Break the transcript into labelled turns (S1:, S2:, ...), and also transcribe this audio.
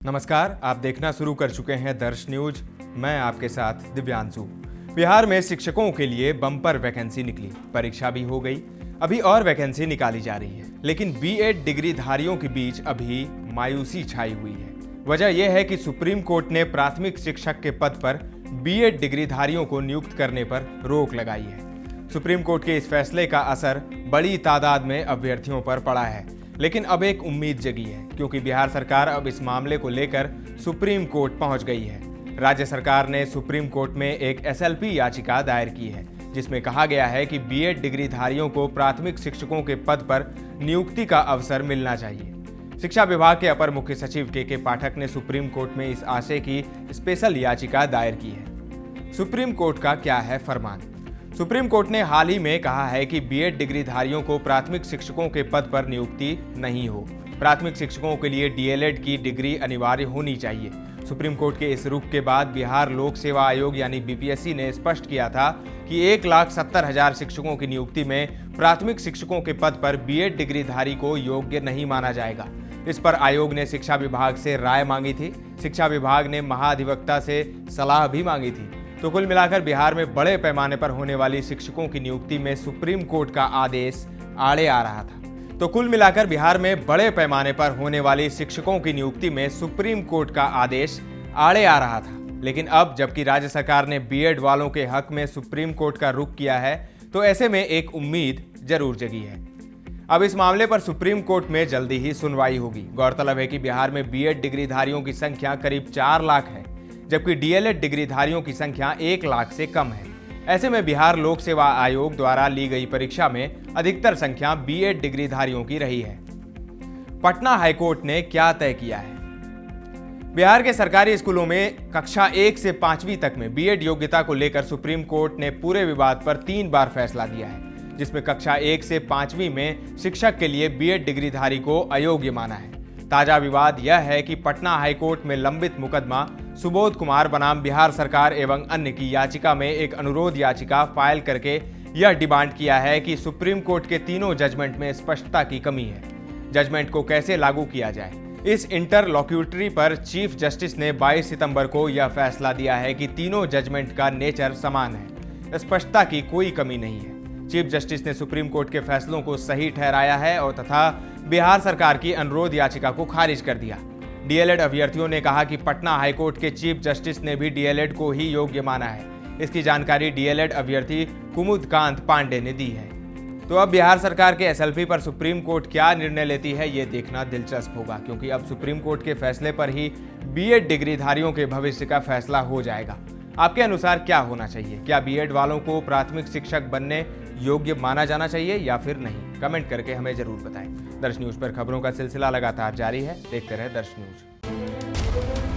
S1: नमस्कार, आप देखना शुरू कर चुके हैं दर्श न्यूज। मैं आपके साथ दिव्यांशु। बिहार में शिक्षकों के लिए बम्पर वैकेंसी निकली, परीक्षा भी हो गई, अभी और वैकेंसी निकाली जा रही है। लेकिन बीएड डिग्रीधारियों के बीच अभी मायूसी छाई हुई है। वजह यह है कि सुप्रीम कोर्ट ने प्राथमिक शिक्षक के पद पर बीएड डिग्रीधारियों को नियुक्त करने पर रोक लगाई है। सुप्रीम कोर्ट के इस फैसले का असर बड़ी तादाद में अभ्यर्थियों पर पड़ा है, लेकिन अब एक उम्मीद जगी है, क्योंकि बिहार सरकार अब इस मामले को लेकर सुप्रीम कोर्ट पहुंच गई है। राज्य सरकार ने सुप्रीम कोर्ट में एक एसएलपी याचिका दायर की है, जिसमें कहा गया है कि बीएड डिग्रीधारियों को प्राथमिक शिक्षकों के पद पर नियुक्ति का अवसर मिलना चाहिए। शिक्षा विभाग के अपर मुख्य सचिव के पाठक ने सुप्रीम कोर्ट में इस आशय की स्पेशल याचिका दायर की है। सुप्रीम कोर्ट का क्या है फरमान? सुप्रीम कोर्ट ने हाल ही में कहा है कि बीएड डिग्रीधारियों को प्राथमिक शिक्षकों के पद पर नियुक्ति नहीं हो। प्राथमिक शिक्षकों के लिए डीएलएड की डिग्री अनिवार्य होनी चाहिए। सुप्रीम कोर्ट के इस रुख के बाद बिहार लोक सेवा आयोग यानी बीपीएससी ने स्पष्ट किया था कि 1,70,000 शिक्षकों की नियुक्ति में प्राथमिक शिक्षकों के पद पर बीएड डिग्रीधारी को योग्य नहीं माना जाएगा। इस पर आयोग ने शिक्षा विभाग से राय मांगी थी। शिक्षा विभाग ने महाधिवक्ता से सलाह भी मांगी थी। तो कुल मिलाकर बिहार में बड़े पैमाने पर होने वाली शिक्षकों की नियुक्ति में सुप्रीम कोर्ट का आदेश आड़े आ रहा था। लेकिन अब जबकि राज्य सरकार ने बीएड वालों के हक में सुप्रीम कोर्ट का रुख किया है, तो ऐसे में एक उम्मीद जरूर जगी है। अब इस मामले पर सुप्रीम कोर्ट में जल्दी ही सुनवाई होगी। गौरतलब है कि बिहार में बीएड डिग्रीधारियों की संख्या करीब 4 लाख है, जबकि डीएलएड डिग्रीधारियों की संख्या 1 लाख से कम है। ऐसे में बिहार लोक सेवा आयोग द्वारा ली गई परीक्षा में अधिकतर संख्या बीएड डिग्रीधारियों की रही है। पटना हाईकोर्ट ने क्या तय किया है? बिहार के सरकारी स्कूलों में कक्षा 1 से 5वीं तक में बीएड योग्यता को लेकर सुप्रीम कोर्ट ने पूरे विवाद पर 3 बार फैसला दिया है, जिसमें कक्षा 1 से 5वीं में शिक्षक के लिए बीएड डिग्रीधारी को अयोग्य माना है। ताजा विवाद यह है कि पटना हाईकोर्ट में लंबित मुकदमा सुबोध कुमार बनाम बिहार सरकार एवं अन्य की याचिका में एक अनुरोध याचिका फाइल करके यह डिमांड किया है कि सुप्रीम कोर्ट के तीनों जजमेंट में स्पष्टता की कमी है। जजमेंट को कैसे लागू किया जाए, इस इंटरलॉक्यूटरी पर चीफ जस्टिस ने 22 सितंबर को यह फैसला दिया है कि तीनों जजमेंट का नेचर समान है, स्पष्टता की कोई कमी नहीं है। चीफ जस्टिस ने सुप्रीम कोर्ट के फैसलों को सही ठहराया है और तथा बिहार सरकार की अनुरोध याचिका को खारिज कर दिया। डीएलएड अभ्यर्थियों ने कहा कि पटना हाईकोर्ट के चीफ जस्टिस ने भी डीएलएड को ही योग्य माना है। इसकी जानकारी डीएलएड अभ्यर्थी कुमुदकांत पांडे ने दी है। तो अब बिहार सरकार के एसएलपी पर सुप्रीम कोर्ट क्या निर्णय लेती है, ये देखना दिलचस्प होगा, क्योंकि अब सुप्रीम कोर्ट के फैसले पर ही बीएड डिग्रीधारियों के भविष्य का फैसला हो जाएगा। आपके अनुसार क्या होना चाहिए? क्या बीएड वालों को प्राथमिक शिक्षक बनने योग्य माना जाना चाहिए या फिर नहीं? कमेंट करके हमें जरूर बताएं। दर्श न्यूज पर खबरों का सिलसिला लगातार जारी है, देखते रहे दर्श न्यूज।